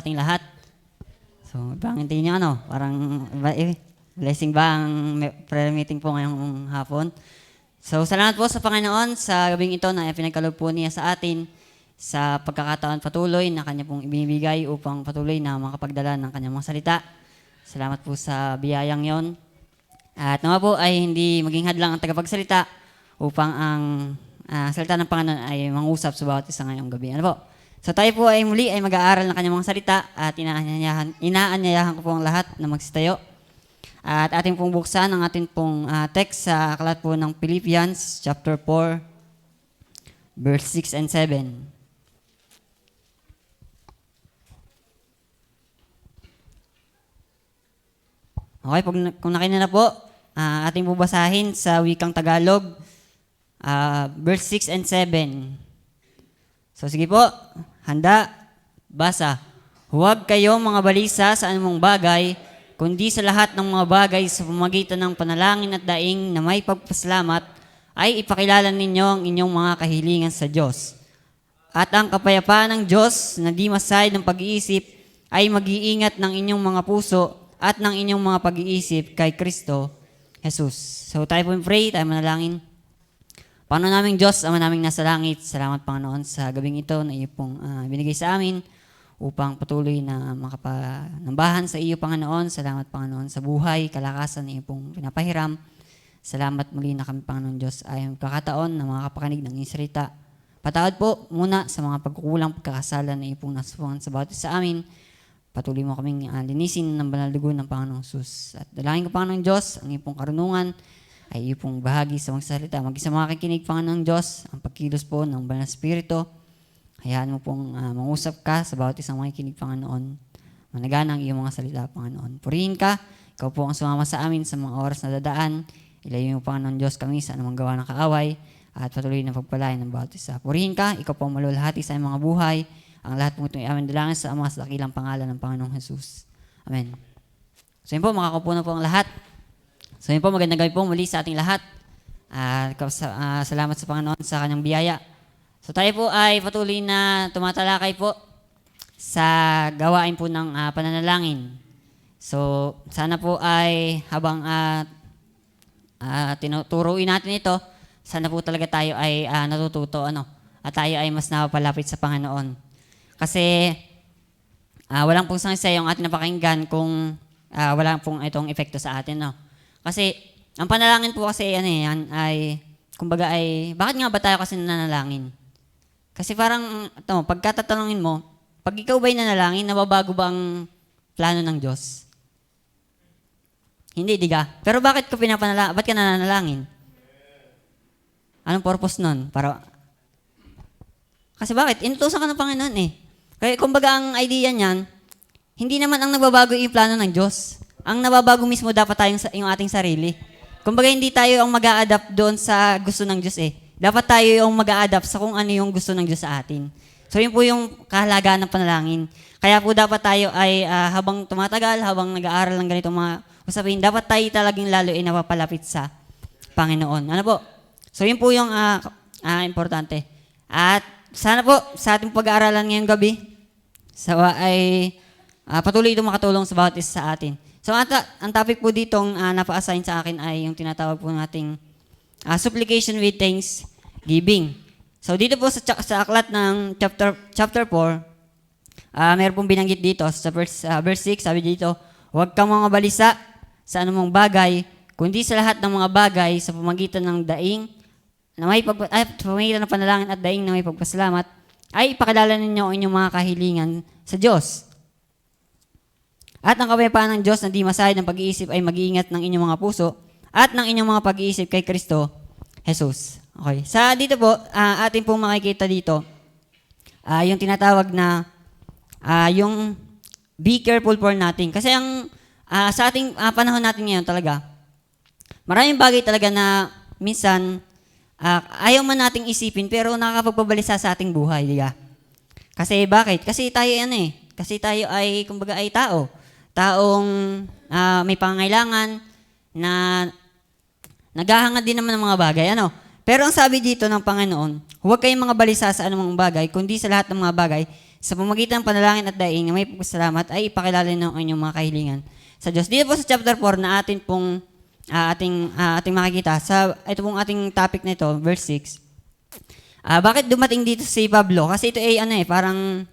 ating lahat. So, bang hindi niyo parang blessing ba ang prayer meeting po ngayong hapon? So, salamat po sa Panginoon sa gabing ito na pinagkaloob po niya sa atin sa pagkakataon patuloy na kanya pong ibinibigay upang patuloy na makapagdala ng kanyang mga salita. Salamat po sa biyayang yon. At nawa po ay hindi maging hadlang ang tagapagsalita upang ang salita ng Panginoon ay mangusap sa bawat isa ngayong gabi. Ano po? So tayo po ay muli ay mag-aaral ng kanyang mga salita at inaanyayahan ko po ang lahat na magsitayo. At ating pong buksan ang ating pong text sa aklat po ng Philippians chapter 4 verse 6 and 7. Okay, kung nakinig na po, ating bubasahin sa wikang Tagalog, verse 6 and 7. So sige po, handa, basa. Huwag kayong mga balisa sa anumang bagay, kundi sa lahat ng mga bagay sa pamamagitan ng panalangin at daing na may pagpasalamat, ay ipakilala ninyo ang inyong mga kahilingan sa Diyos. At ang kapayapaan ng Diyos na di masay ng pag-iisip ay mag-iingat ng inyong mga puso at ng inyong mga pag-iisip kay Kristo Jesus. So tayo po pray, tayo manalangin. Panginoon naming Diyos, Ama naming nasa langit, salamat Panginoon sa gabing ito na iyo pong binigay sa amin upang patuloy na makapanambahan sa iyo Panginoon. Salamat Panginoon sa buhay, kalakasan na iyo pong pinapahiram. Salamat muli na kami Panginoon Diyos ay magkakataon na makakapakinig ng iyong salita. Patawad po muna sa mga pagkukulang pagkakasala na iyo pong nasufungan sa bawat isa sa amin. Patuloy mo kaming linisin ng banal dugo ng Panginoong Jesus. At dalangin ko Panginoong Diyos, ang iyong pong karunungan ay iyo pong bahagi sa mga salita. Mag-isa makikinig Panginoong Diyos, ang pagkilos po ng banal na spirito. Hayaan mo pong mangusap ka sa bawat isang makikinig Panginoon. Managana ang iyong mga salita Panginoon. Purihin ka, ikaw po ang sumama sa amin sa mga oras na dadaan. Ilayo mo Panginoon Diyos kami sa anumang gawa ng kaaway at patuloy na pagpalain ng bawat isa. Purihin ka, ikaw po ang malulahati sa aming mga buhay. Ang lahat po itong aming dalangin sa Ama sa dakilang pangalan ng Panginoong Jesus. Amen. So yun po, makakapo na po ang lahat. So yun po, magandang gabi po muli sa ating lahat. Salamat sa Panginoon sa kanyang biyaya. So tayo po ay patuloy na tumatalakay po sa gawain po ng pananalangin. So sana po ay habang tinuturuin natin ito, sana po talaga tayo ay natututo at tayo ay mas napapalapit sa Panginoon. Kasi walang pong sangsay yung ating napakinggan kung walang pong itong epekto sa atin. No? Kasi ang panalangin po kasi ay kumbaga ay bakit nga ba tayo kasi nanalangin? Kasi parang pagkatatanungin mo, pag ikaw ba'y nanalangin, nababago ba ang plano ng Diyos? Hindi, di ka? Pero bakit ka ba't ka nananalangin? Anong purpose nun? Kasi bakit? Inutusan ka ng Panginoon eh. Kaya kumbaga ang idea niyan, hindi naman ang nagbabago yung plano ng Diyos. Ang nababago mismo dapat yung ating sarili. Kumbaga hindi tayo ang mag-a-adapt doon sa gusto ng Diyos eh. Dapat tayo yung mag-a-adapt sa kung ano yung gusto ng Diyos sa atin. So yun po yung kahalagaan ng panalangin. Kaya po dapat tayo ay habang tumatagal, habang nag-aaral ng ganitong mga usapin, dapat tayo talagang lalo ay napapalapit sa Panginoon. Ano po? So yun po yung importante. At sana po sa ating pag-aaralan ngayong gabi, sawa ay patuloy itong makatulong sa bawat isa sa atin. So ang topic po ditong napa-assign sa akin ay yung tinatawag po nating supplication with thanksgiving. So dito po sa aklat ng chapter 4, meron pong binanggit dito sa verse 6, sabi dito, huwag kang mga balisa sa anumang bagay, kundi sa lahat ng mga bagay sa pamamagitan ng daing na may pamamagitan ng panalangin at daing na may pagpasalamat, ay ipakilala ninyo ang inyong mga kahilingan sa Diyos. At ang kapayapaan ng Diyos na di masayad ng pag-iisip ay mag-iingat ng inyong mga puso at ng inyong mga pag-iisip kay Kristo Jesus. Okay. Sa dito po, atin pong makikita dito, yung tinatawag na, yung be careful for nothing. Kasi sa ating panahon natin ngayon talaga, maraming bagay talaga na minsan, ayaw man nating isipin pero nakakapagpabalisa sa ating buhay, di ba? Kasi bakit? Kasi tayo Kasi tayo ay, kumbaga ay tao. Taong may pangangailangan na naghahangad din naman ng mga bagay. Pero ang sabi dito ng Panginoon, huwag kayong mga balisa sa anumang bagay, kundi sa lahat ng mga bagay, sa pamamagitan ng panalangin at daing na may pagpasalamat ay ipakilala ng inyong mga kahilingan sa Diyos. Dito po sa chapter 4 na atin pong ating makikita, ito pong ating topic na ito, verse 6. Bakit dumating dito si Pablo? Kasi ito ay parang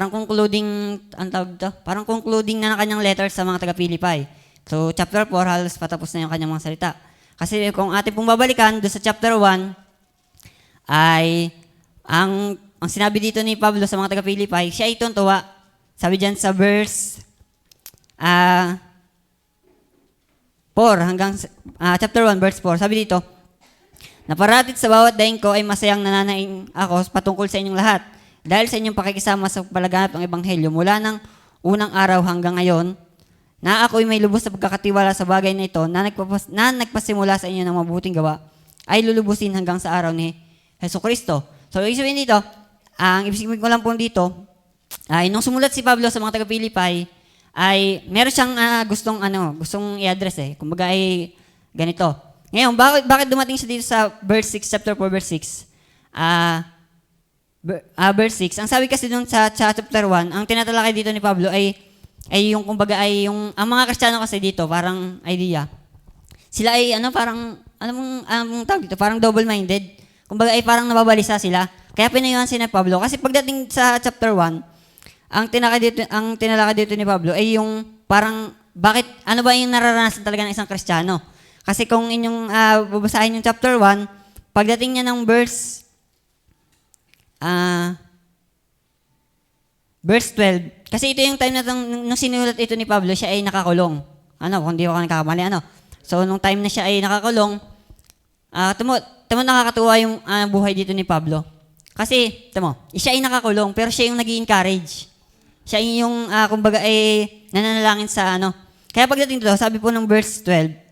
concluding, ang tawag dito? Parang concluding na ng kanyang letter sa mga taga-Pilipay. So, chapter 4, halos patapos na yung kanyang mga salita. Kasi kung atin pong babalikan, doon sa chapter 1, ay, ang sinabi dito ni Pablo sa mga taga-Pilipay, siya ay tuntua. Sabi dyan sa verse 4 hanggang chapter 1, verse 4, sabi dito, naparatit sa bawat daing ko ay masayang nananaing ako patungkol sa inyong lahat. Dahil sa inyong pakikisama sa palaganap ng Ebanghelyo mula ng unang araw hanggang ngayon, na ako'y may lubos na pagkakatiwala sa bagay na ito na nagpasimula sa inyo ng mabuting gawa, ay lulubusin hanggang sa araw ni Hesus Kristo. So, ibig sabihin dito, ang ibig sabihin ko lang po dito, ay nung sumulat si Pablo sa mga taga-Pilipay, ay meron siyang gustong i-address Kumbaga ay ganito. Ngayon, bakit dumating siya dito sa verse 6, chapter 4, verse 6? Verse 6. Ang sabi kasi dun sa chapter 1, ang tinatalakay dito ni Pablo ay yung kumbaga ay yung ang mga Kristiyano kasi dito, parang idea. Sila ay anong tawag dito? Parang double-minded. Kumbaga ay parang nababalisa sila. Kaya pinayuhan si Pablo kasi pagdating sa chapter 1, ang tinalakay dito ni Pablo ay yung parang ano ba yung nararanasan talaga ng isang Kristiyano? Kasi kung inyong babasahin yung chapter 1, pagdating niya ng verse 12, kasi ito yung time na nung sinulat ito ni Pablo, siya ay nakakulong. Kung di ako nakakamali, So, nung time na siya ay nakakulong, nakakatuwa yung buhay dito ni Pablo. Kasi, siya ay nakakulong, pero siya yung nag-i-encourage. Siya yung, kumbaga, ay nananalangin sa Kaya pagdating dito, sabi po ng verse 12,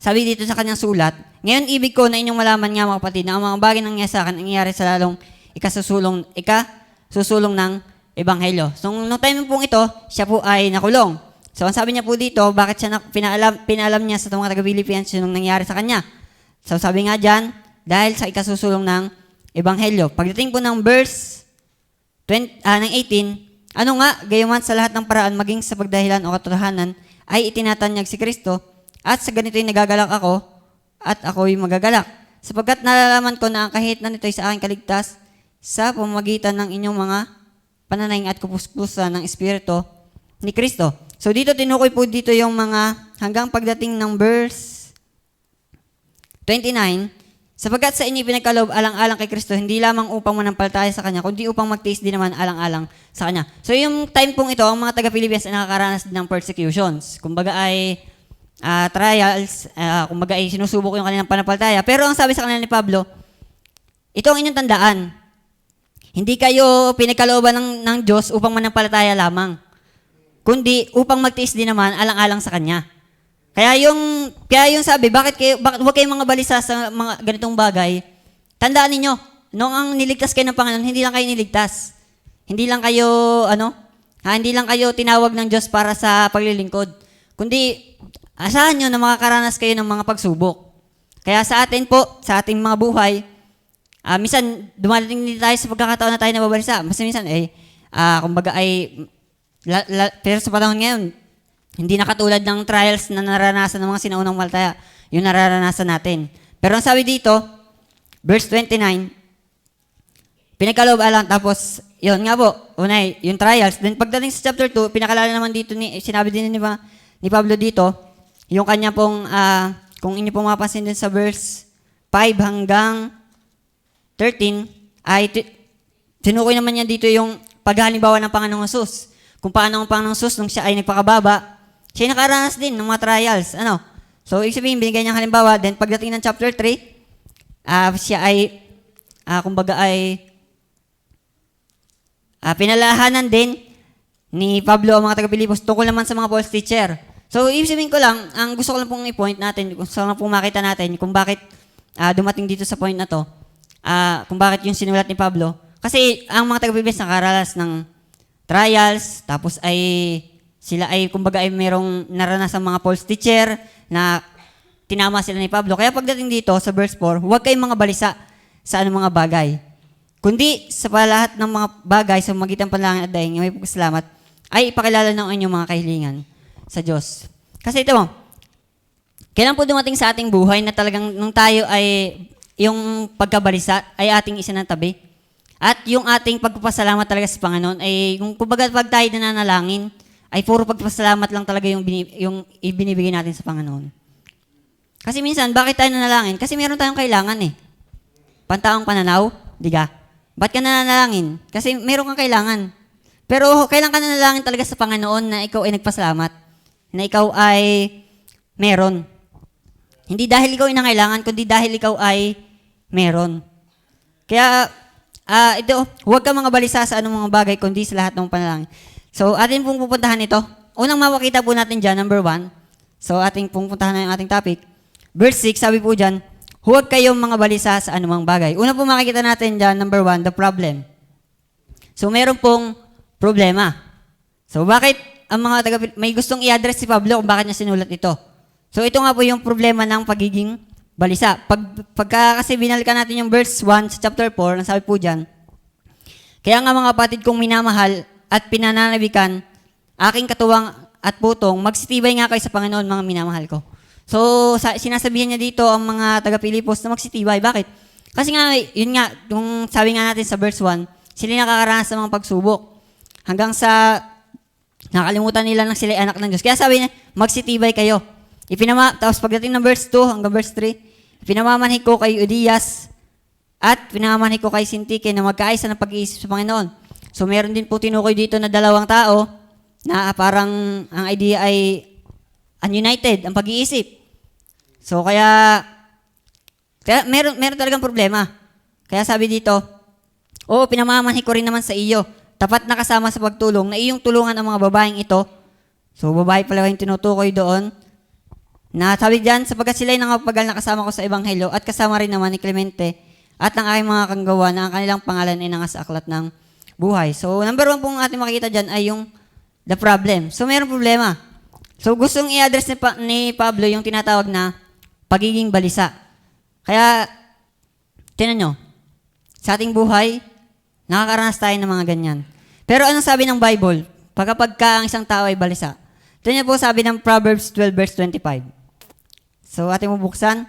sabi dito sa kanyang sulat, ngayon ibig ko na inyong malaman nga mga kapatid na ang mga bagay nangyayari sa akin nangyayari sa lalong ikasusulong ng Ebanghelyo. So, nung time pong ito, siya po ay nakulong. So, ang sabi niya po dito, bakit siya pinaalam niya sa mga taga-Philippines yung nangyari sa kanya. So, sabi nga dyan, dahil sa ikasusulong ng Ebanghelyo. Pagdating po ng verse 18, gayuman sa lahat ng paraan, maging sa pagdahilan o katotohanan, ay itinatanyag si Kristo, at sa ganito'y nagagalak ako, at ako'y magagalak. Sapagkat nalalaman ko na ang kahitnan nito'y sa aking kaligtas, sa pamamagitan ng inyong mga pananaing at kupuspusan ng Espiritu ni Kristo. So dito tinukoy po dito yung mga hanggang pagdating ng verse 29, sapagkat sa inyo pinagkaloob alang-alang kay Kristo, hindi lamang upang manampalataya sa Kanya, kundi upang magtiis din naman alang-alang sa Kanya. So yung time pong ito, ang mga taga-Pilipinas ay nakakaranas ng persecutions. Kumbaga ay trials, kumbaga ay sinusubok yung kanilang panampalataya. Pero ang sabi sa kanila ni Pablo, ito ang inyong tandaan. Hindi kayo pinagkalooban ng Diyos upang manampalataya lamang, kundi upang magtiis din naman alang-alang sa Kanya. Kaya yung sabi, bakit huwag kayong mga balisa sa mga ganitong bagay? Tandaan ninyo, noong ang niligtas kayo ng Panginoon, hindi lang kayo niligtas. Hindi lang kayo tinawag ng Diyos para sa paglilingkod. Kundi, asahan nyo na makakaranas kayo ng mga pagsubok. Kaya sa atin po, sa ating mga buhay, minsan, dumating din tayo sa pagkakataon na tayo nababalisa. Mas minsan, kumbaga pero sa panahon ngayon, hindi na katulad ng trials na naranasan ng mga sinaunang maltaya, yung nararanasan natin. Pero ang sabi dito, verse 29, pinagkaloob alang, tapos, yun nga po, unay, yung trials. Then pagdating sa chapter 2, pinakalala naman dito, sinabi din ni Pablo dito, yung kanya pong, kung inyo pong mapapansin din sa verse 5 hanggang 13, ay tinukoy naman niya dito yung paghalimbawa ng Panginoong Hesus. Kung paano ang Panginoong Hesus nung siya ay nagpakababa, siya ay nakaranas din ng mga trials. So, ibig sabihin, binigay niyang halimbawa. Then, pagdating ng chapter 3, siya ay, pinalahanan din ni Pablo ang mga taga-Pilipos tungkol naman sa mga false teacher. So, ibig sabihin ko lang, ang gusto ko lang pong i-point natin, gusto ko lang pong makita natin kung bakit dumating dito sa point na to, kung bakit yung sinulat ni Pablo. Kasi ang mga taga-Pilipos nakaranas ng trials, tapos ay sila ay kumbaga ay merong naranasang mga false teacher na tinama sila ni Pablo. Kaya pagdating dito sa verse 4, huwag kayong mga balisa sa anong mga bagay. kundi sa lahat ng mga bagay sa magitan panalangin at daing, may pagkasalamat, ay ipakilala ng inyong mga kahilingan sa Diyos. Kasi ito mo, kailan po dumating sa ating buhay na talagang nung tayo ay yung pagkabalisa ay ating isinantabi. At yung ating pagpapasalamat talaga sa Panginoon ay yung kumbaga pag tayo nananalangin ay puro pagpapasalamat lang talaga yung ibinibigay natin sa Panginoon. Kasi minsan, bakit tayo nanalangin? Kasi meron tayong kailangan eh. Pantaong pananaw, di ka? Ba't ka nananalangin? Kasi meron kang kailangan. Pero kailan ka nanalangin talaga sa Panginoon na ikaw ay nagpasalamat? Na ikaw ay meron. Hindi dahil ikaw ay nangailangan, kundi dahil ikaw ay meron. Kaya, ito, huwag ka mga balisa sa anong mga bagay, kundi sa lahat ng panalangin. So, atin pong pupuntahan ito. Unang mapakita po natin dyan, number 1. So, ating pong puntahan na yung ating topic. Verse 6, sabi po dyan, huwag kayong mga balisa sa anumang bagay. Una po makikita natin dyan, number 1, the problem. So, meron pong problema. So, bakit ang mga may gustong i-address si Pablo kung bakit niya sinulat ito? So, ito nga po yung problema ng pagiging balisa. Pagka kasi binalikan natin yung verse 1 sa chapter 4, ang sabi po dyan, kaya nga mga kapatid kong minamahal at pinananabikan, aking katuwang at putong, magsitibay nga kayo sa Panginoon, mga minamahal ko. So, sinasabihan niya dito ang mga taga-Pilipos na magsitibay. Bakit? Kasi nga, yun nga, yung sabi nga natin sa verse 1, sila nakakaranas ng mga pagsubok. Hanggang sa nakalimutan nila na sila anak ng Diyos. Kaya sabi niya, magsitibay kayo. Tapos pagdating ng verse 2 hanggang verse 3, pinamamanhik ko kay Udias at pinamamanhik ko kay Sintike na magkaisa ng pag-iisip sa Panginoon. So meron din po tinukoy dito na dalawang tao na parang ang idea ay ununited, ang pag-iisip. So kaya meron talagang problema. Kaya sabi dito, oo, pinamamanhik ko rin naman sa iyo. Tapat na kasama sa pagtulong na iyong tulungan ang mga babaeng ito. So babae pala yung tinutukoy doon. Na sabi dyan, sapagkat sila'y nangapagal na kasama ko sa Ebanghelyo at kasama rin naman ni Clemente at ang aking mga kanggawa na ang kanilang pangalan ay nangas sa aklat ng buhay. So, number 1 pong ating makikita dyan ay yung the problem. So, mayroong problema. So, gustong i-address ni Pablo yung tinatawag na pagiging balisa. Kaya, tinan nyo, sa ating buhay, nakakaranas tayo ng mga ganyan. Pero anong sabi ng Bible? Pagkapag ang isang tao ay balisa. Tinan po sabi ng Proverbs 12 verse 25. So, ating mabuksan.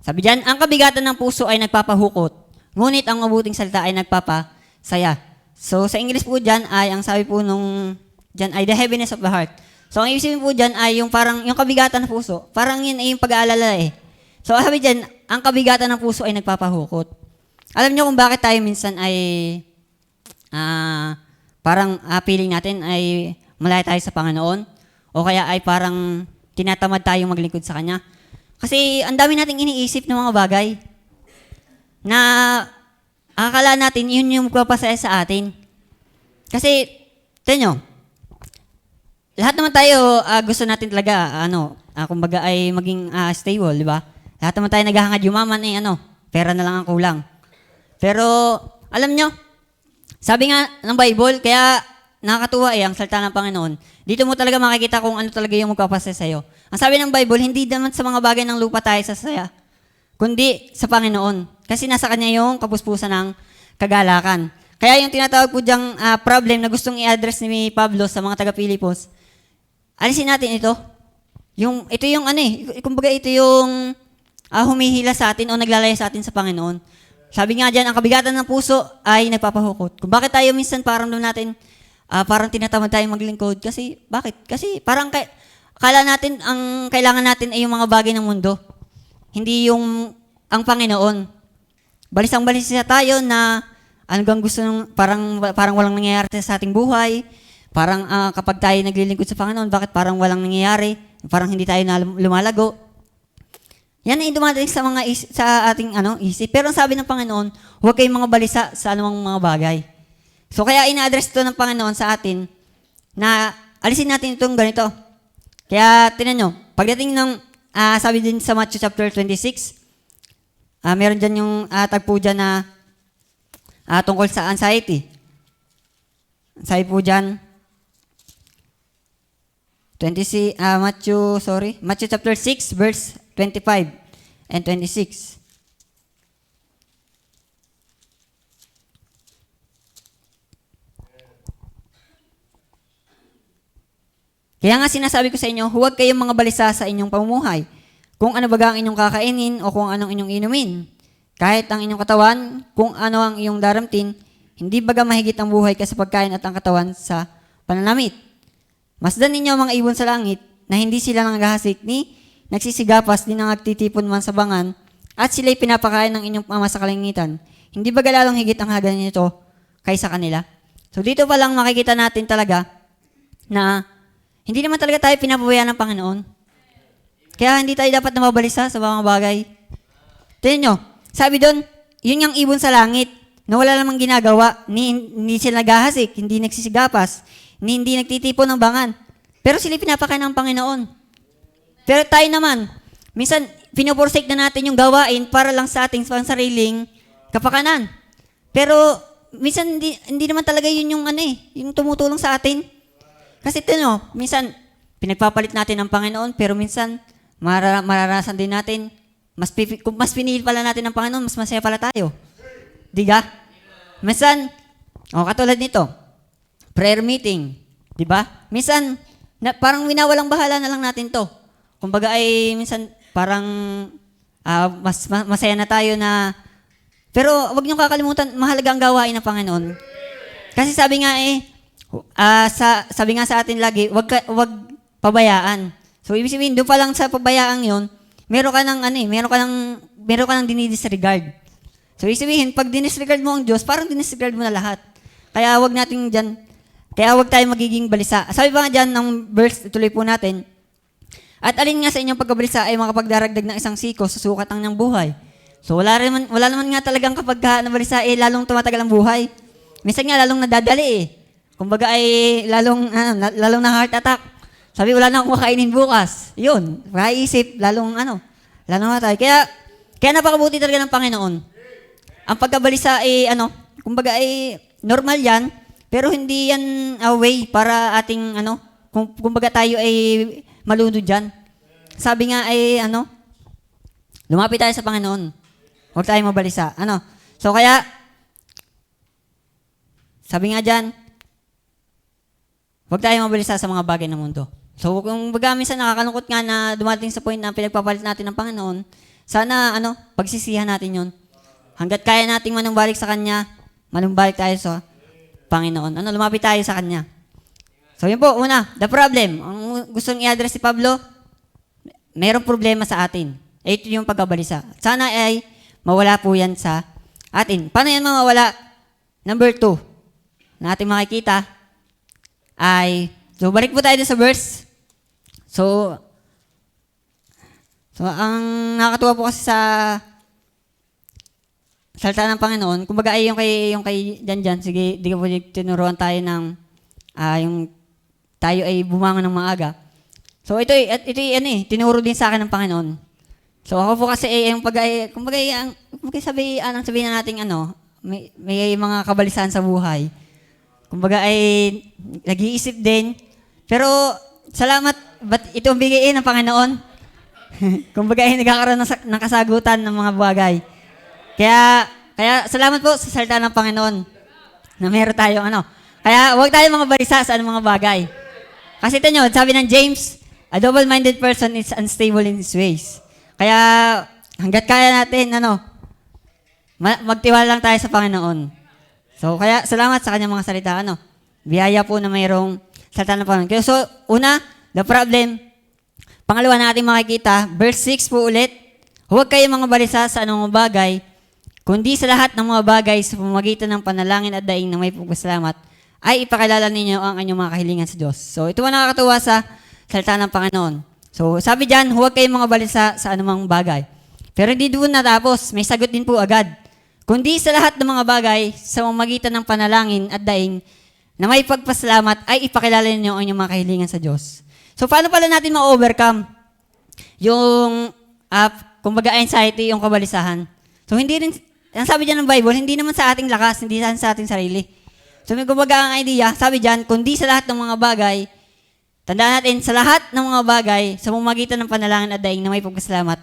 Sabi diyan, ang kabigatan ng puso ay nagpapahukot, ngunit ang mabuting salita ay nagpapasaya. So, sa English po diyan ay, ang sabi po nung diyan ay the heaviness of the heart. So, ang ibig sabihin po diyan ay yung parang, yung kabigatan ng puso, parang yun ay yung pag-aalala eh. So, sabi diyan, ang kabigatan ng puso ay nagpapahukot. Alam niyo kung bakit tayo minsan ay, parang feeling natin ay malaya tayo sa Panginoon? O kaya ay parang tinatamad tayong maglingkod sa Kanya. Kasi ang dami nating iniisip ng mga bagay na akala natin yun yung magpapasaya sa atin. Kasi, tignan nyo, lahat naman tayo gusto natin talaga, kumbaga ay maging stable, di ba? Lahat naman tayo naghahangad yumaman pera na lang ang kulang. Pero, alam nyo, sabi nga ng Bible, kaya nakakatuwa ang salita ng Panginoon. Dito mo talaga makikita kung ano talaga yung magpapasaya sa'yo. Ang sabi ng Bible, hindi naman sa mga bagay ng lupa tayo sasaya, kundi sa Panginoon. Kasi nasa Kanya yung kapuspusan ng kagalakan. Kaya yung tinatawag po diyang problem na gustong i-address ni Pablo sa mga taga-Pilipos, alisin natin ito. Ito yung kumbaga ito yung humihila sa atin o naglalaya sa atin sa Panginoon. Sabi nga dyan, ang kabigatan ng puso ay nagpapahukot. Kung bakit tayo minsan parang natin, parang tinatamad tayong maglingkod. Kasi, bakit? Kasi parang akala natin, ang kailangan natin ay yung mga bagay ng mundo. Hindi yung ang Panginoon. Balisang-balisa tayo na hanggang gusto parang walang nangyayari sa ating buhay. Parang kapag tayo naglilingkod sa Panginoon, bakit parang walang nangyayari? Parang hindi tayo lumalago. Yan ay dumating sa ating isip. Pero ang sabi ng Panginoon, huwag kayong mga balisa sa anumang mga bagay. So kaya ina-address ito ng Panginoon sa atin na alisin natin itong ganito. Kaya tinan nyo, pagdating ng, sabi din sa Matthew chapter 26, meron dyan yung tagpo dyan na tungkol sa anxiety. Sabi po dyan, Matthew chapter 6 verse 25 and 26. Kaya nga sinasabi ko sa inyo, huwag kayong mga balisa sa inyong pamumuhay. Kung ano baga ang inyong kakainin o kung anong inyong inumin. Kahit ang inyong katawan, kung ano ang iyong daramtin, hindi baga mahigit ang buhay ka sa pagkain at ang katawan sa pananamit. Masdan ninyo ang mga ibon sa langit na hindi sila nanghahasik ni nagsisigapas din ang nagtitipon man sa bangan at sila'y pinapakain ng inyong ama sa kalangitan. Hindi baga lalong higit ang halaga nito kaysa kanila? So dito pa lang makikita natin talaga na hindi naman talaga tayo pinapabayaan ng Panginoon. Kaya hindi tayo dapat nababalisa sa mga bagay. Tingnan nyo, sabi doon, yun yung ibon sa langit na wala namang ginagawa, hindi sila naghahasik, hindi nagsisigapas, hindi nagtitipon ng bangan. Pero sila pinapakain ng Panginoon. Pero tayo naman, minsan pinoforsake na natin yung gawain para lang sa ating pansariling kapakanan. Pero minsan hindi naman talaga yun yung yung tumutulong sa atin. Kasi minsan pinagpapalit natin ang Panginoon, pero minsan mararasan din natin, kung mas pinili pala natin ang Panginoon, mas masaya pala tayo. Diga? Minsan, katulad nito, prayer meeting, di ba? Minsan, parang winawalang bahala na lang natin to. Kumbaga ay minsan parang masaya na tayo na, pero wag niyong kakalimutan, mahalaga ang gawain ng Panginoon. Kasi sabi nga sabi nga sa atin lagi, wag pabayaan. So ibig sabihin, doon pa lang sa pabayaan yon, meron ka ng dinidisregard. So ibig sabihin, pag dinisregard mo ang Diyos, parang dinisregard mo na lahat. Kaya wag tayo magiging balisa. Sabi pa nga dyan ng verse, tuloy po natin, at alin nga sa inyong pagkabalisa ay makapagdaragdag ng isang siko sa sukatang ng buhay. So wala naman nga talagang kapag nabalisa lalong tumatagal ang buhay. Minsan nga lalong nadadali Kumbaga ay lalong na heart attack. Sabi wala na akong makainin bukas. Yun, maiisip lalong matay. Kaya napakabuti talaga ng Panginoon. Ang pagkabalisa ay kumbaga ay normal 'yan, pero hindi yan a way para ating kumbaga tayo ay malunod dyan. Sabi nga ay, lumapit tayo sa Panginoon. Huwag tayo mabalisa. So kaya, sabi nga dyan, huwag tayo mabalisa sa mga bagay ng mundo. So kung baga minsan nakakalungkot nga na dumating sa point na pinagpapalit natin ng Panginoon, sana, pagsisihan natin yun. Hanggat kaya nating manumbalik sa Kanya, manumbalik tayo sa Panginoon. Lumapit tayo sa Kanya. So yun po, una, the problem. Ang gustong i-address si Pablo, mayroong problema sa atin. Ito yung pagkabalisa. Sana ay mawala po yan sa atin. Paano yan mawala? Number 2, na ating makikita ay, so balik po tayo sa verse. So ang nakakatuwa po kasi sa salita ng Panginoon, kumbaga ay yung kay dyan, sige, di ka po tinuruan tayo ng yung tayo ay bumangon ng maaga. So ito tinuro din sa akin ng Panginoon. So ako po kasi kumbaga sabihin na natin may mga kabalisahan sa buhay. Kumbaga ay nag-iisip din. Pero salamat, ba't ito ang bigayin ng Panginoon? Kumbaga ay nagkakaroon ng kasagutan ng mga bagay. Kaya salamat po sa salita ng Panginoon na meron tayong Kaya huwag tayo mga balisa sa mga bagay. Kasi ito nyo, sabi ng James, a double-minded person is unstable in his ways. Kaya hanggat kaya natin, magtiwala lang tayo sa Panginoon. So kaya salamat sa kanyang mga salita. Biyaya po na mayroong salita ng Panginoon. Kaya, so una, the problem. Pangalawa na ating makikita, verse 6 po ulit, huwag kayo mga balisa sa anong bagay, kundi sa lahat ng mga bagay sa pamamagitan ng panalangin at daing na may pagpasalamat, ay ipakilala ninyo ang inyong mga kahilingan sa Diyos. So, ito ang nakakatuwa sa salita ng Panginoon. So, sabi dyan, huwag kayong mga balisa sa anumang bagay. Pero hindi doon natapos, may sagot din po agad. Kundi sa lahat ng mga bagay sa pamamagitan ng panalangin at daing na may pagpasalamat, ay ipakilala ninyo ang inyong mga kahilingan sa Diyos. So, paano pala natin ma-overcome yung, kumbaga, anxiety, yung kabalisahan? So, hindi rin, ang sabi dyan ng Bible, hindi naman sa ating lakas, hindi sa ating sarili. So, may kumbaga ang idea, sabi dyan, kundi sa lahat ng mga bagay, tandaan natin, sa lahat ng mga bagay, sa pamamagitan ng panalangin at daing na may pagpasalamat,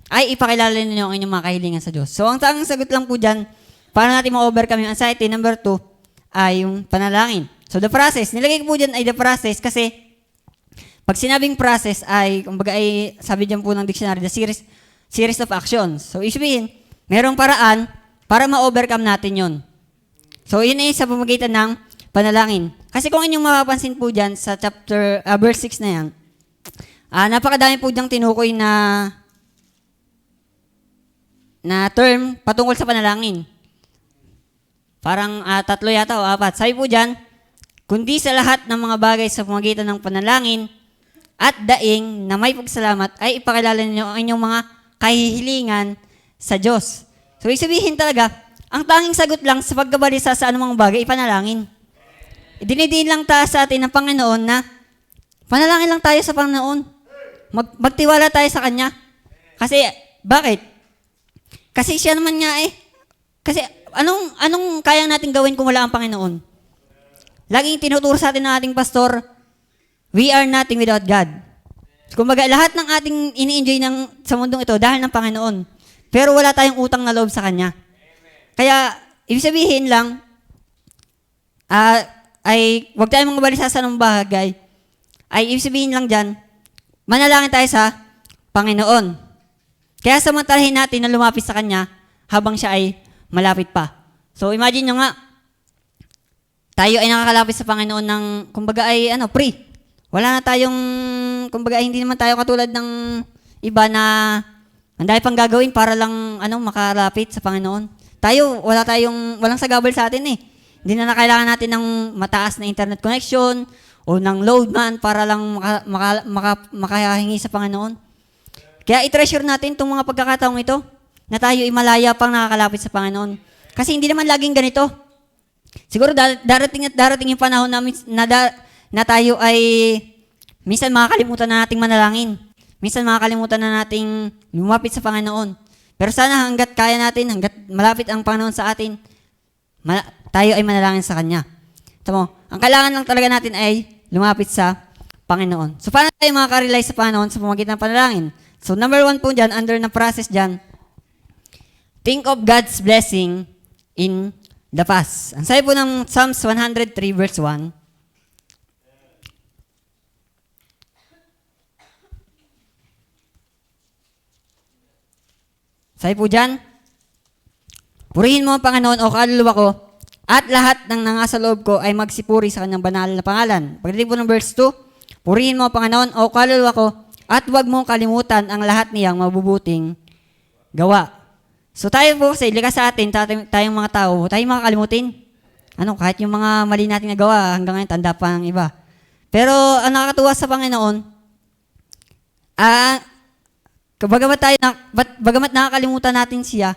ay ipakilala ninyo ang inyong mga kahilingan sa Diyos. So, ang tanging sagot lang po dyan, para natin ma-overcome yung anxiety, number 2, ay yung panalangin. So, the process, nilagay ko po dyan ay the process kasi Pag sinabing process ay, kumbaga ay, sabi dyan po ng dictionary, the series of actions. So, isipin, merong paraan para ma-overcome natin yon. So, yun ay sa pamamagitan ng panalangin. Kasi kung inyong mapapansin po dyan sa verse 6 na yan, napakadami po diyang tinukoy na term patungkol sa panalangin. Parang 3 yata o 4. Sabi po dyan, kundi sa lahat ng mga bagay sa pamamagitan ng panalangin at daing na may pagsalamat ay ipakilala ninyo ang inyong mga kahihilingan sa Diyos. So, isabihin talaga, ang tanging sagot lang sa pagkabalisa sa anumang bagay, ipanalangin. Dinidiin lang sa atin ng Panginoon na panalangin lang tayo sa Panginoon. Magtiwala tayo sa Kanya. Kasi, bakit? Kasi siya naman nga Kasi, anong kayang natin gawin kung wala ang Panginoon? Laging tinuturo sa atin ng ating pastor, we are nothing without God. Kumbaga, lahat ng ating ini-enjoy sa mundong ito dahil ng Panginoon. Pero wala tayong utang na loob sa Kanya. Kaya, ibig sabihin lang, ay huwag tayong mga balisa sa anong bagay. Ay ibig sabihin lang dyan, manalangin tayo sa Panginoon. Kaya samantalahin natin na lumapit sa Kanya habang siya ay malapit pa. So imagine nyo nga, tayo ay nakakalapit sa Panginoon ng, kumbaga ay free. Wala na tayong, kumbaga ay hindi naman tayo katulad ng iba na ang dahil pang gagawin para lang makalapit sa Panginoon. Walang sagabal sa atin Hindi na kailangan natin ng mataas na internet connection o ng load man para lang makahingi sa Panginoon. Kaya i-treasure natin itong mga pagkakataong ito na tayo malaya pang nakakalapit sa Panginoon. Kasi hindi naman laging ganito. Siguro darating yung panahon na tayo ay minsan makakalimutan na nating manalangin. Minsan makakalimutan na nating lumapit sa Panginoon. Pero sana hanggat kaya natin, hanggat malapit ang Panginoon sa atin, tayo ay manalangin sa Kanya. Tama mo, ang kailangan lang talaga natin ay lumapit sa Panginoon. So, paano tayo makaka-rely sa Panginoon sa pamamagitan ng panalangin? So, number 1 po dyan, under na process dyan, think of God's blessing in the past. Ang sabi po ng Psalms 103 verse 1, sabi po dyan, purihin mo ang Panginoon o kaluluwa ko, at lahat ng nangasa loob ko ay magsipuri sa Kanyang banal na pangalan. Pagdating po ng verse 2, purihin mo ang Panginoon o kaluluwa ko, at huwag mong kalimutan ang lahat niyang mabubuting gawa. So tayo po kasi, likas sa atin, tayong mga tao, tayo makakalimutin. Kahit yung mga mali natin nagawa, hanggang ngayon, tanda pa ng iba. Pero, ang nakakatuwa sa Panginoon, bagamat nakakalimutan natin siya,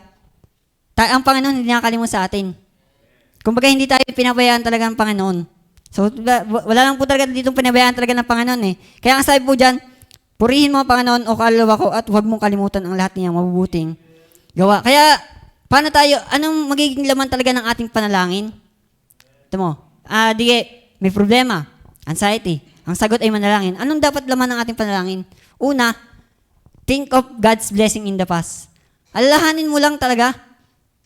ang Panginoon hindi nakakalimutan sa atin. Kumbaga, hindi tayo pinabayaan talaga ng Panginoon. So, wala lang po talaga ditong pinabayaan talaga ng Panginoon Kaya ang sabi po dyan, purihin mo ang Panginoon o kaluluwa ko at huwag mong kalimutan ang lahat niyang mabubuting gawa. Kaya, paano tayo, anong magiging laman talaga ng ating panalangin? Ito mo, may problema, anxiety. Ang sagot ay manalangin. Anong dapat laman ng ating panalangin? Una, think of God's blessing in the past. Alalahanin mo lang talaga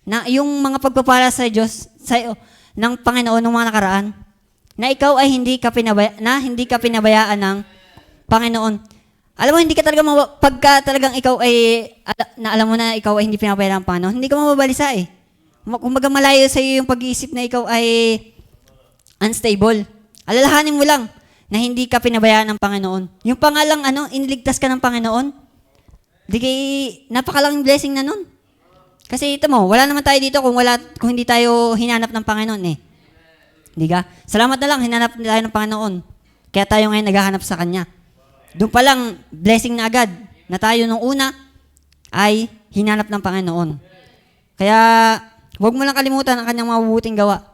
na yung mga pagpapala sa Diyos, ng Panginoon ng mga nakaraan, na ikaw ay hindi ka pinabayaan ng Panginoon. Alam mo, hindi ka talaga, pagka talagang ikaw ay, alam mo na ikaw ay hindi pinabayaan ng Panginoon, hindi ka mababalisa Kumbaga malayo sa iyo yung pag-iisip na ikaw ay unstable. Alalahanin mo lang na hindi ka pinabayaan ng Panginoon. Yung pangalang iniligtas ka ng Panginoon, napakalaking blessing na nun. Kasi ito mo, wala naman tayo dito kung hindi tayo hinanap ng Panginoon Hindi ka? Salamat na lang, hinanap tayo ng Panginoon. Kaya tayo ngayon naghahanap sa Kanya. Doon pa lang, blessing na agad na tayo nung una ay hinanap ng Panginoon. Kaya, huwag mo lang kalimutan ang Kanyang mabubuting gawa.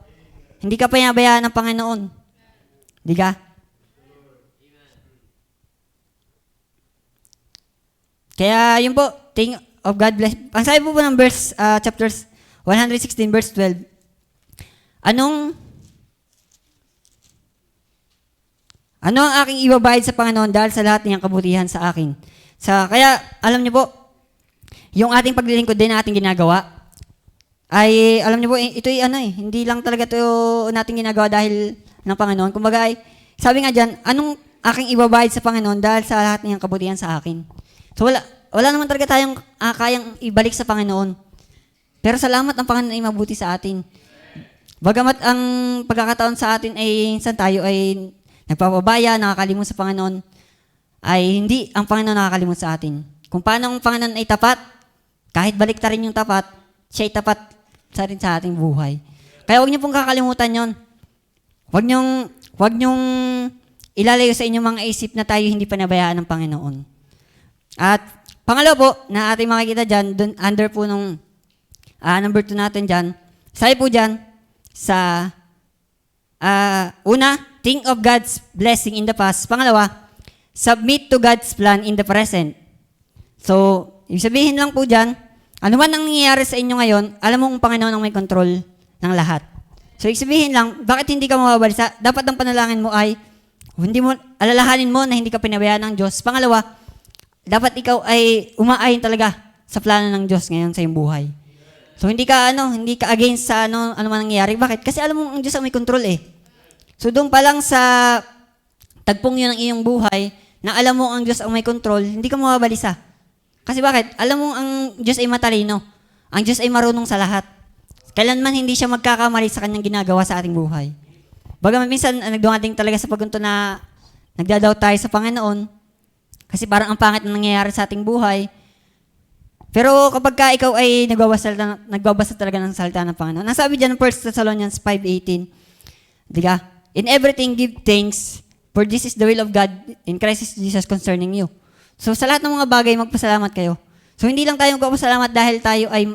Hindi ka pinabayaan ng Panginoon. Hindi ka? Kaya, yun po, think of God bless. Ang sabi po ng verse, chapters 116, verse 12, ano ang aking ibabayad sa Panginoon dahil sa lahat niyang kabutihan sa akin? Kaya, alam niyo po, yung ating paglilingkod din na ating ginagawa, ay, alam niyo po, ito ay hindi lang talaga ito nating ginagawa dahil ng Panginoon. Kumbaga, sabi nga dyan, aking ibabayad sa Panginoon dahil sa lahat niyang kabutihan sa akin. So wala naman talaga tayong kayang ibalik sa Panginoon. Pero salamat ang Panginoon ay mabuti sa atin. Bagamat ang pagkakataon sa atin ay minsan tayo ay nagpapabaya, nakakalimot sa Panginoon, ay hindi ang Panginoon nakakalimot sa atin. Kung paano ang Panginoon ay tapat, kahit balik ta rin yung tapat, siya ay tapat rin sa ating buhay. Kaya huwag niyo pong kakalimutan yon. Huwag niyong ilalayo sa inyong mga isip na tayo hindi panabayaan ng Panginoon. At pangalawa po, na ating makikita dyan, dun, under po nung number 2 natin dyan, sabi po dyan, sa una, think of God's blessing in the past. Pangalawa, submit to God's plan in the present. So, ibig sabihin lang po dyan, ano man ang nangyayari sa inyo ngayon, alam mo kung Panginoon ang may control ng lahat. So, ibig sabihin lang, bakit hindi ka mababalisa? Dapat ang panalangin mo ay, alalahanin mo na hindi ka pinabayaan ng Diyos. Pangalawa, dapat ikaw ay umaayon talaga sa plano ng Diyos ngayon sa iyong buhay. So, hindi ka against sa ano man nangyayari. Bakit? Kasi alam mo ang Diyos ang may control eh. So, doon pa lang sa tagpong yun ng iyong buhay, na alam mo ang Diyos ang may control, hindi ka mababalisa. Kasi bakit? Alam mo ang Diyos ay matalino. Ang Diyos ay marunong sa lahat. Kailanman hindi siya magkakamali sa kanyang ginagawa sa ating buhay. Bagaman minsan, nagdumating talaga sa pagpunto na nagdadaw tayo sa Panginoon kasi parang ang pangit na nangyayari sa ating buhay. Pero kapag ka ikaw ay nagbabasa talaga ng salita ng Panginoon, nasabi dyan ng 1 Thessalonians 5:18, diga? In everything give thanks, for this is the will of God in Christ Jesus concerning you. So sa lahat ng mga bagay, magpasalamat kayo. So hindi lang tayo magpasalamat dahil tayo ay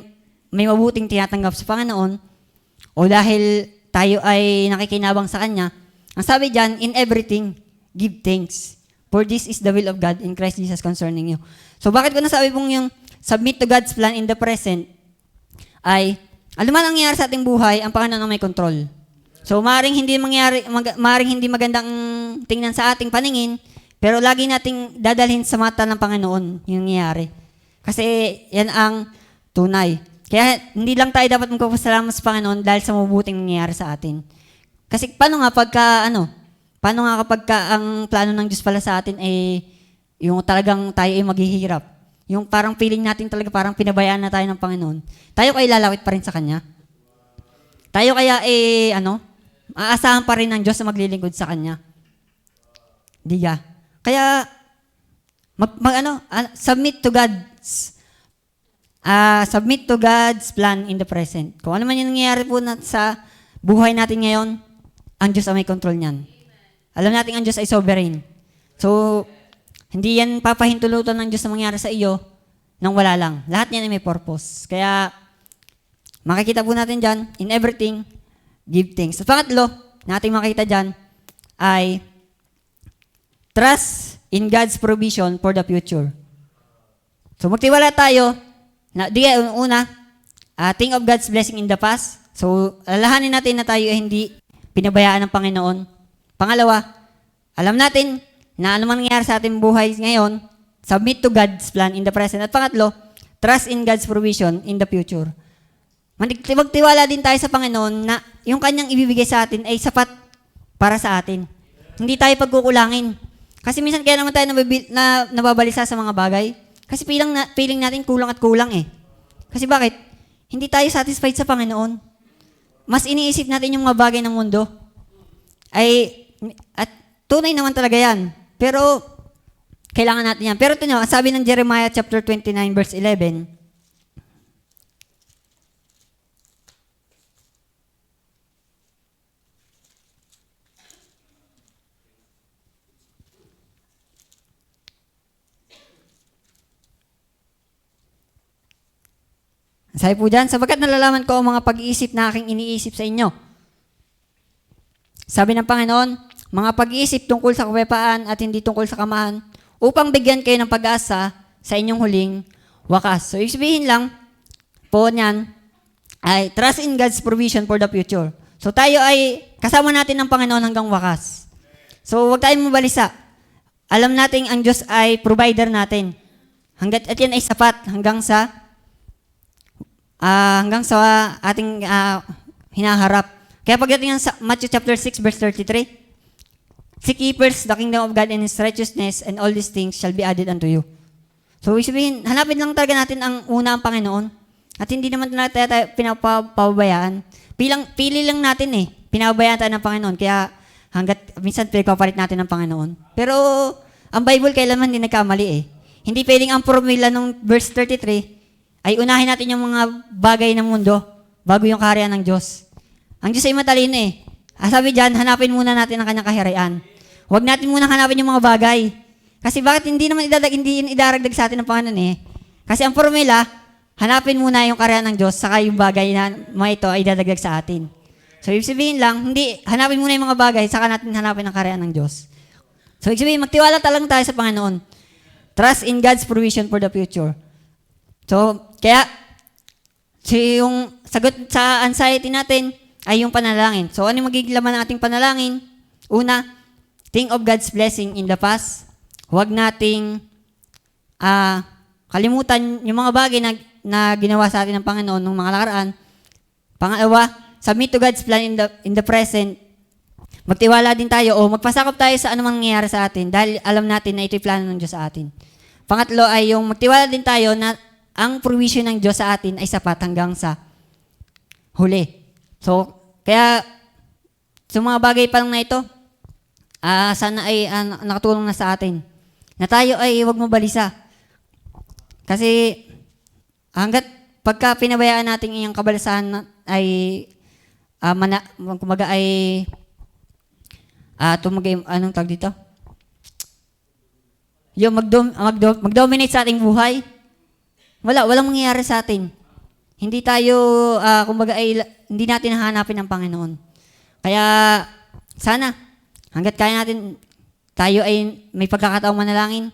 may mabuting tinatanggap sa Panginoon o dahil tayo ay nakikinabang sa Kanya. Ang sabi dyan, in everything, give thanks. For this is the will of God in Christ Jesus concerning you. So bakit ko nasabi pong yung submit to God's plan in the present ay, alam man ang nangyayari sa ating buhay, ang Panginoon ang may control. So maaaring hindi magandang tingnan sa ating paningin, pero lagi nating dadalhin sa mata ng Panginoon yung nangyayari. Kasi yan ang tunay. Kaya hindi lang tayo dapat magpapasalamat sa Panginoon dahil sa mabuting nangyayari sa atin. Kasi paano nga kapag ang plano ng Diyos pala sa atin ay yung talagang tayo ay maghihirap. Yung parang feeling natin talaga parang pinabayaan na tayo ng Panginoon. Tayo kaya lalawit pa rin sa Kanya? Tayo kaya aasahan pa rin ng Diyos na maglilingkod sa Kanya? Diga. Kaya submit to God's plan in the present. Kung ano man yung nangyayari po sa buhay natin ngayon, ang Diyos ay may control niyan. Alam natin ang Diyos ay sovereign. So, hindi yan papahintulutan ng Diyos na mangyari sa iyo nang wala lang. Lahat yan ay may purpose. Kaya, makikita po natin dyan, in everything, give thanks. At pangatlo, natin makikita dyan, ay trust in God's provision for the future. So, magtiwala tayo, think of God's blessing in the past. So, alalahanin natin na tayo ay hindi pinabayaan ng Panginoon. Pangalawa, alam natin na ano man nangyayari sa ating buhay ngayon, submit to God's plan in the present. At pangatlo, trust in God's provision in the future. Magtiwala din tayo sa Panginoon na yung Kanyang ibibigay sa atin ay sapat para sa atin. Hindi tayo pagkukulangin. Kasi minsan kaya naman tayo nababalisa sa mga bagay. Kasi feeling natin kulang at kulang eh. Kasi bakit? Hindi tayo satisfied sa Panginoon. Mas iniisip natin yung mga bagay ng mundo. At tunay naman talaga yan. Pero, kailangan natin yan. Pero ito nyo, sabi ng Jeremiah chapter 29 verse 11, sabi po dyan, sapagkat nalalaman ko ang mga pag-iisip na aking iniisip sa inyo. Sabi ng Panginoon, mga pag-iisip tungkol sa kapayapaan at hindi tungkol sa kamahan, upang bigyan kayo ng pag-asa sa inyong huling wakas. So, ibig sabihin lang po niyan, ay trust in God's provision for the future. So, tayo ay kasama natin ng Panginoon hanggang wakas. So, huwag tayong mabalisa. Alam natin ang Diyos ay provider natin. At yan ay sapat hanggang sa ating hinaharap. Kaya pagdating sa Matthew chapter 6 verse 33, Seek ye first the kingdom of God and His righteousness, and all these things shall be added unto you. So, ibig sabihin, hanapin lang talaga natin ang una ang Panginoon. At hindi naman natin tayo pinapabayaan. Pili lang natin pinabayaan tayo ng Panginoon. Kaya hanggat minsan pinagpapalit natin ng Panginoon. Pero ang Bible kailanman hindi nagkamali Hindi pwedeng ang formula ng verse 33 ay unahin natin yung mga bagay ng mundo bago yung kaharian ng Diyos. Ang Diyos ay matalino Sabi dyan, hanapin muna natin ang kanyang kaharian. Huwag natin muna hanapin yung mga bagay. Kasi bakit hindi naman idaragdag sa atin ng Panginoon Kasi ang formula, hanapin muna yung kaharian ng Diyos saka yung bagay na mga ito ay idadagdag sa atin. So, ibig sabihin lang, hanapin muna yung mga bagay saka natin hanapin ang kaharian ng Diyos. So, ibig sabihin, magtiwala talang tayo sa Panginoon. Trust in God's provision for the future. So, kaya, yung sagot sa anxiety natin ay yung panalangin. So, ano yung magiging laman ng ating panalangin? Una, think of God's blessing in the past. Huwag nating kalimutan yung mga bagay na ginawa sa atin ng Panginoon ng mga nakaraan. Pangalawa, submit to God's plan in the present. Magtiwala din tayo o magpasakop tayo sa anumang nangyayari sa atin dahil alam natin na ito'y plano ng Diyos sa atin. Pangatlo ay yung magtiwala din tayo na ang provision ng Diyos sa atin ay sapat hanggang sa huli. So, kaya sa mga bagay pa lang na ito, sana ay nakatulong na sa atin. Na tayo ay huwag mabalisa. Kasi hanggat pagka pinabayaan natin iyang kabalisahan ay kumbaga ay anong tawag dito? Yung mag-dominate sa ating buhay. Walang mangyayari sa atin. Hindi tayo, kumbaga ay hindi natin hahanapin ng Panginoon. Kaya sana hanggat kaya natin tayo ay may pagkakataong manalangin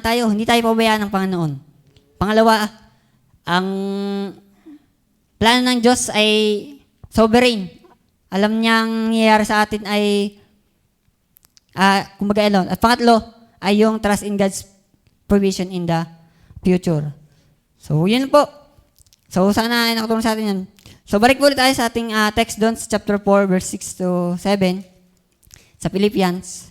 tayo, hindi tayo pabayaan ng Panginoon. Pangalawa, ang plano ng Diyos ay sovereign. Alam niyang nangyayari sa atin ay kumbaga alone. At pangatlo ay yung trust in God's provision in the future. So, yun po. So, sana ay nakatulong sa atin yun. So, balik po ulit tayo sa ating text doon sa chapter 4, verse 6 to 7 sa Philippians.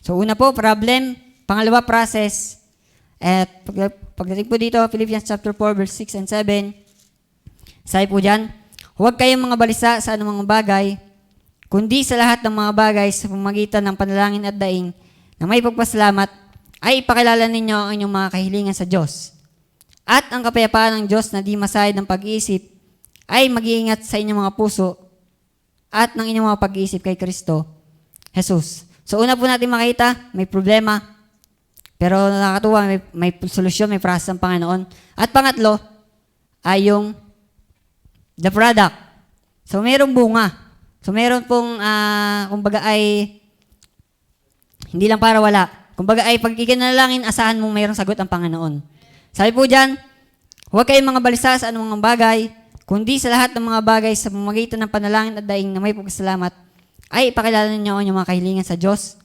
So, una po, problem. Pangalawa, process. At pagdating po dito, Philippians chapter 4, verse 6 and 7, sabi po dyan, huwag kayong mga balisa sa anumang bagay, kundi sa lahat ng mga bagay sa pamamagitan ng panalangin at daing na may pagpasalamat, ay ipakilala ninyo ang inyong mga kahilingan sa Diyos. At ang kapayapaan ng Diyos na di masayad ng pag-iisip ay mag-iingat sa inyong mga puso at ng inyong mga pag-iisip kay Kristo Jesus. So una po natin makita, may problema, pero nakakatuwa, may solusyon, may process ng Panginoon. At pangatlo, ay yung the product. So mayroong bunga. So meron pong, kumbaga ay, hindi lang para wala. Kumbaga ay pag ikinalangin, asahan mong mayroong sagot ang Panginoon. Sabi po dyan, huwag kayong mga balisa sa anumang bagay, kundi sa lahat ng mga bagay sa pamamagitan ng panalangin at daing na may pagkasalamat, ay ipakilala ninyo ang inyong mga kahilingan sa Diyos.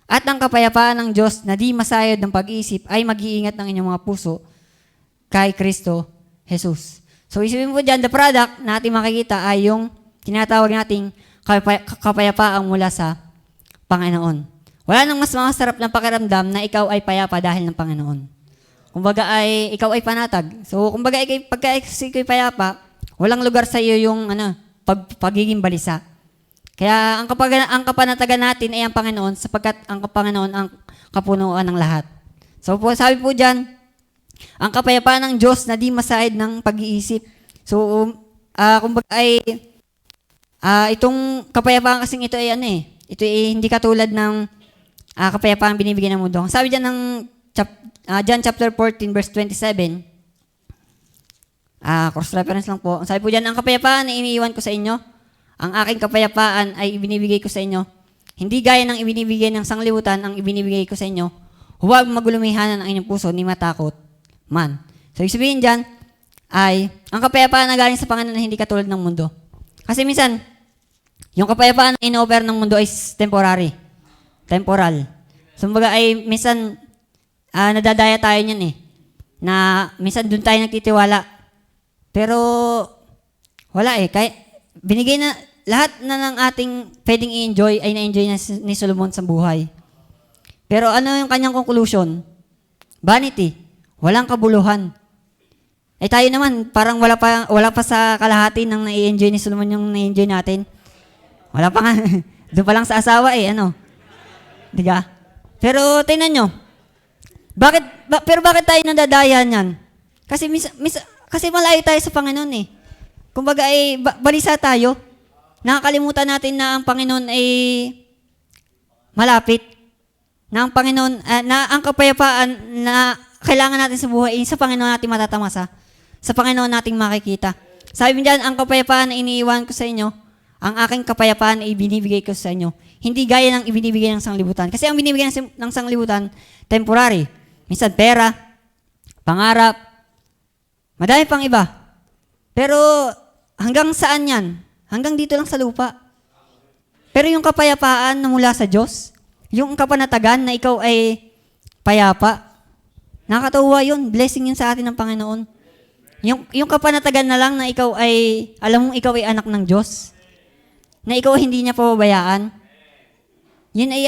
At ang kapayapaan ng Diyos na di masayad ng pag-iisip ay mag-iingat ng inyong mga puso kay Kristo Jesus. So isipin po dyan, the product na ating makikita ay yung tinatawag nating kapayapaan mula sa Panginoon. Wala nang mas masarap na pakiramdam na ikaw ay payapa dahil ng Panginoon. Kumbaga ay ikaw ay panatag. So kumbaga pagka ikaw ay payapa, walang lugar sa iyo yung pagiging balisa. Kaya ang kapanatagan natin ay ang Panginoon sapagkat ang Panginoon ang kapunuan ng lahat. So po, sabi po dyan, ang kapayapaan ng Diyos na di masahid ng pag-iisip. So, kumbaga ay, itong kapayapaan kasing ito ay ito ay hindi katulad ng kapayapaan binibigyan ng mundo. Sabi dyan ng John chapter 14 verse 27, cross-reference lang po. Sabi po dyan, ang kapayapaan na iniiwan ko sa inyo, ang aking kapayapaan ay ibinibigay ko sa inyo. Hindi gaya ng ibinibigay ng sanglibutan ang ibinibigay ko sa inyo. Huwag magulumihanan ang inyong puso ni matakot man. So, ibig sabihin dyan ay ang kapayapaan na galing sa Panginoon na hindi katulad ng mundo. Kasi minsan, yung kapayapaan na in-offer ng mundo ay temporary. Temporal. So, mga ay minsan, nadadaya tayo niyan na minsan doon tayo nagtitiwala. Pero wala eh. Kaya binigay na, lahat na ng ating pwedeng i-enjoy ay na-enjoy na ni Solomon sa buhay. Pero ano yung kanyang conclusion? Vanity. Walang kabuluhan. Eh tayo naman, parang wala pa sa kalahati ng na-enjoy ni Solomon yung na-enjoy natin. Wala pa nga. Doon pa lang sa asawa eh, ano? Diga? Pero tingnan nyo, bakit tayo nandadaya niyan? Kasi malayo tayo sa Panginoon eh. Kumbaga ay balisa tayo. Nakakalimutan natin na ang Panginoon ay malapit. Na ang Panginoon, na ang kapayapaan na kailangan natin sa buhay, sa Panginoon natin matatamasa. Sa Panginoon nating makikita. Sabi mo dyan, ang kapayapaan na iniiwan ko sa inyo, ang aking kapayapaan ay ibinibigay ko sa inyo. Hindi gaya ng ibinibigay ng sanglibutan. Kasi ang binibigay ng sanglibutan, temporary. Minsan pera, pangarap, madami pang iba. Pero hanggang saan yan? Hanggang dito lang sa lupa. Pero yung kapayapaan na mula sa Diyos, yung kapanatagan na ikaw ay payapa, nakakatuwa yun. Blessing yun sa atin ng Panginoon. Yung kapanatagan na lang na ikaw ay, alam mong ikaw ay anak ng Diyos. Na ikaw hindi niya pababayaan. Yun ay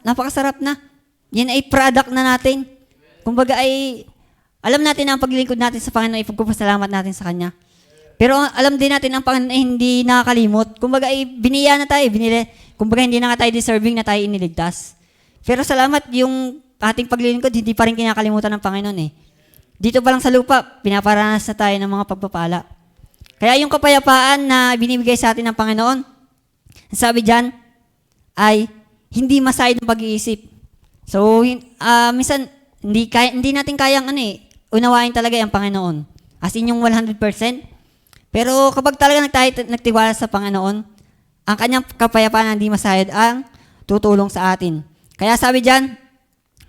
napakasarap na. Yan ay product na natin. Kumbaga ay, alam natin na ang paglilingkod natin sa Panginoon ay pagpapasalamat natin sa Kanya. Pero alam din natin ang Panginoon ay hindi nakakalimot. Kumbaga ay biniya na tayo, kumbaga hindi na nga tayo deserving na tayo iniligtas. Pero salamat yung ating paglilingkod, hindi pa rin kinakalimutan ng Panginoon eh. Dito pa lang sa lupa, pinaparanas na tayo ng mga pagpapala. Kaya yung kapayapaan na binibigay sa atin ng Panginoon, sabi dyan, ay hindi masayad ng pag-iisip. So, minsan, hindi natin kayang unawain talaga ang Panginoon. As in yung 100%. Pero kapag talaga nagtiwala sa Panginoon, ang kanyang kapayapaan na hindi masayad ang tutulong sa atin. Kaya sabi dyan,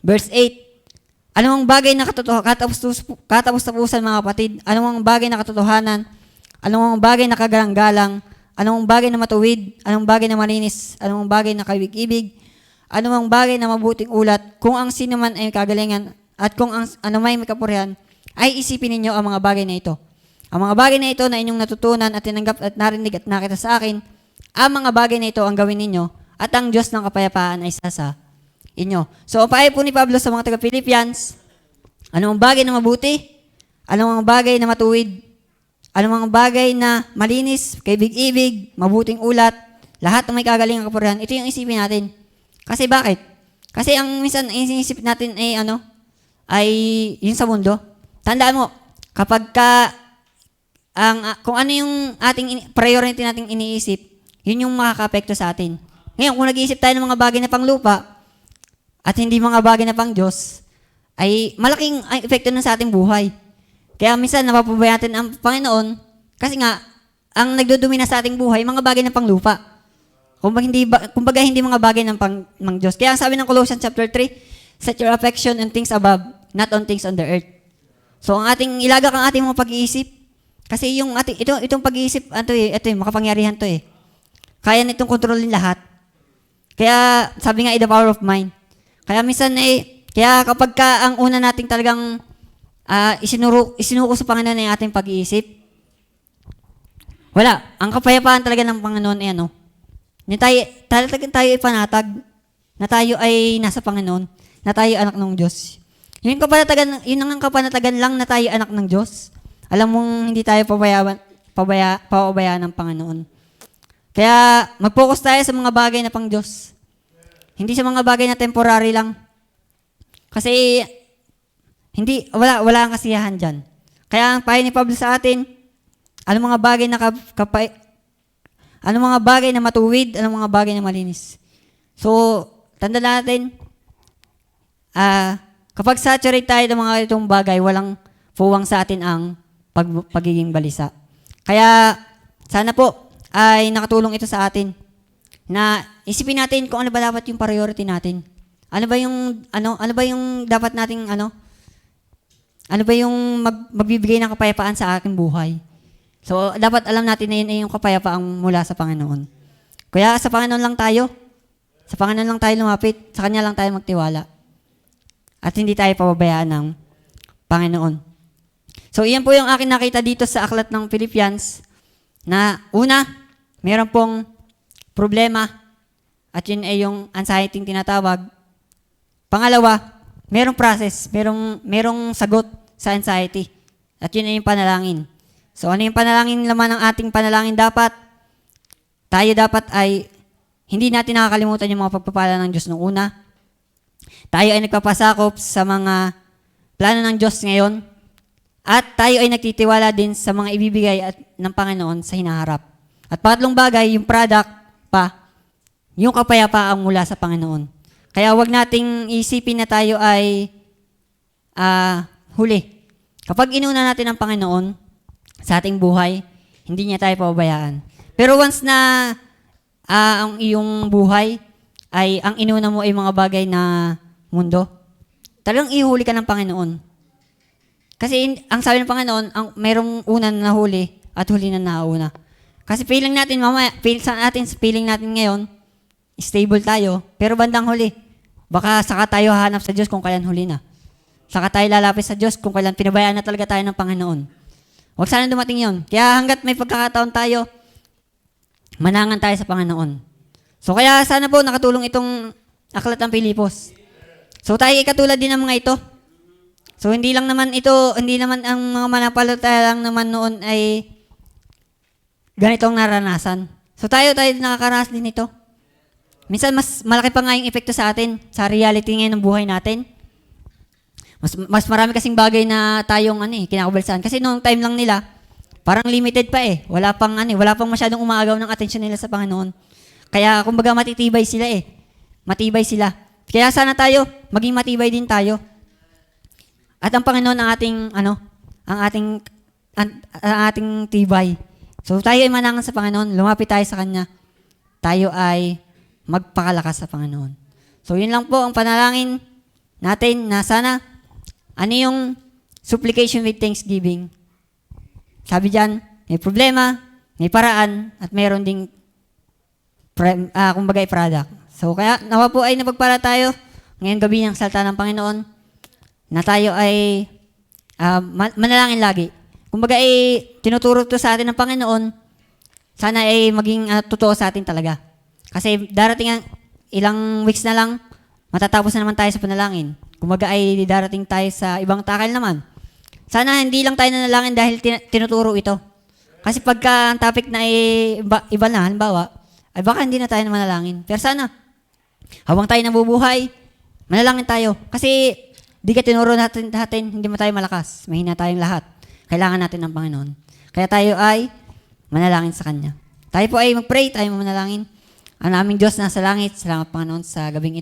verse 8, anumang bagay na katapos-tapusan mga kapatid, anumang bagay na katotohanan, anumang bagay na kagalang-galang, anumang bagay na matuwid, anumang bagay na malinis, anumang bagay na kaibig-ibig, anumang bagay na mabuting ulat, kung ang sino man ay kagalingan, at kung ang anumay may kapurihan, ay isipin ninyo ang mga bagay na ito. Ang mga bagay na ito na inyong natutunan at tinanggap at narinig at nakita sa akin, ang mga bagay na ito ang gawin ninyo, at ang Diyos ng kapayapaan ay sa inyo. So, ang pahay po ni Pablo sa mga taga-Philippians, anumang bagay na mabuti, anumang bagay na matuwid, anumang bagay na malinis, kaibig-ibig, mabuting ulat, lahat ng may kagalingang kapurihan, ito yung isipin natin. Kasi bakit? Kasi ang minsan inisip natin ay yun sa mundo. Tandaan mo, kapag kung ano yung ating priority nating iniisip, yun yung makaka-apekto sa atin. Ngayon, kung nag-iisip tayo ng mga bagay na panglupa at hindi mga bagay na pang Diyos, ay malaking epekto na sa ating buhay. Kaya minsan napapabayaan natin ang Panginoon kasi nga, ang nagdudumi na sa ating buhay, mga bagay na panglupa. Kumbaga hindi mga bagay ng pang Diyos. Kaya ang sabi ng Colossians chapter 3, set your affection on things above, not on things on the earth. So ang ilagak ang ating mga pag-iisip, kasi itong pag-iisip, ito makapangyarihan to eh. Kaya nitong kontrolin lahat. Kaya sabi nga, the power of mind. Kaya minsan kaya kapag ang una nating talagang isinuko sa Panginoon ay ating pag-iisip, wala. Ang kapayapaan talaga ng Panginoon ay tayo ay panatag, na tayo ay nasa Panginoon, na tayo anak ng Diyos. Yun ang kapanatagan lang na tayo anak ng Diyos. Alam mong hindi tayo pababayaan ng Panginoon. Kaya mag-focus tayo sa mga bagay na pang Diyos. Hindi sa mga bagay na temporary lang. Kasi wala ang kasiyahan dyan. Kaya ang payo ni Pablo sa atin, anong mga bagay na anong mga bagay na matuwid, anong mga bagay na malinis. So, tanda natin, kapag saturate tayo ng mga itong bagay, walang puwang sa atin ang pagiging balisa. Kaya, sana po, ay nakatulong ito sa atin na isipin natin kung ano ba dapat yung priority natin. Ano ba yung dapat nating ano ba yung magbibigay ng kapayapaan sa aking buhay. So, dapat alam natin na yun ay yung kapayapaang mula sa Panginoon. Kaya sa Panginoon lang tayo. Sa Panginoon lang tayo lumapit. Sa Kanya lang tayo magtiwala. At hindi tayo pababayaan ng Panginoon. So, iyan po yung akin nakita dito sa aklat ng Philippians na una, meron pong problema at yun ay yung anxiety yung tinatawag. Pangalawa, merong process, merong sagot sa anxiety at yun ay yung panalangin. So, ano yung panalangin naman ng ating panalangin dapat? Tayo dapat ay hindi natin nakakalimutan yung mga pagpapala ng Diyos nung una. Tayo ay nagpapasakop sa mga plano ng Diyos ngayon. At tayo ay nagtitiwala din sa mga ibibigay ng Panginoon sa hinaharap. At pangatlong bagay, yung product pa, yung kapayapaan mula sa Panginoon. Kaya wag nating isipin na tayo ay huli. Kapag inuna natin ang Panginoon sa ating buhay, hindi niya tayo pababayaan. Pero once na ang iyong buhay ay ang inuna mo ay mga bagay na mundo, talagang ihuli ka ng Panginoon. Kasi ang sabi ng Panginoon, mayroong una na nahuli at huli na nauna. Kasi feeling natin ngayon, stable tayo, pero bandang huli, baka saka tayo hahanap sa Diyos kung kailan huli na. Saka tayo lalapit sa Diyos kung kailan pinabayaan na talaga tayo ng Panginoon. Huwag sana dumating yon. Kaya hanggat may pagkakataon tayo, manangan tayo sa Panginoon. So kaya sana po nakatulong itong aklat ng Pilipos. So tayo katulad din ng mga ito. So hindi lang naman ang mga manampalataya lang naman noon ay ganitong naranasan. So tayo nakakaranas din ito. Minsan mas malaki pa nga yung epekto sa atin, sa reality ngayon ng buhay natin. Mas marami kasing bagay na tayong kinakabalsaan. Kasi noong time lang nila, parang limited pa eh. Wala pang masyadong umaagaw ng atensyon nila sa Panginoon. Kaya kumbaga matitibay sila eh. Matibay sila. Kaya sana tayo, maging matibay din tayo. At ang Panginoon ang ating tibay. So tayo ay manangan sa Panginoon, lumapit tayo sa Kanya. Tayo ay magpakalakas sa Panginoon. So yun lang po ang panalangin natin na sana, yung supplication with thanksgiving. Sabi diyan, may problema, may paraan, at meron ding kumbaga product. So kaya nawa po ay napagpala tayo ngayong gabi ng salita ng Panginoon na tayo ay manalangin lagi. Kumbaga tinuturo to sa atin ng Panginoon, sana ay maging totoo sa atin talaga. Kasi darating ilang weeks na lang, matatapos na naman tayo sa panalangin. Kumbaga ay darating tayo sa ibang takal naman. Sana hindi lang tayo nanalangin dahil tinuturo ito. Kasi pagka ang topic na iba na, halimbawa, ay baka hindi na tayo manalangin. Pero sana, habang tayo nabubuhay, manalangin tayo. Kasi di ka tinuro natin, hindi mo tayo malakas. Mahina tayong lahat. Kailangan natin ng Panginoon. Kaya tayo ay manalangin sa Kanya. Tayo po ay mag-pray, tayo manalangin. Ang aming Diyos nasa langit, salamat Panginoon sa gabing ito.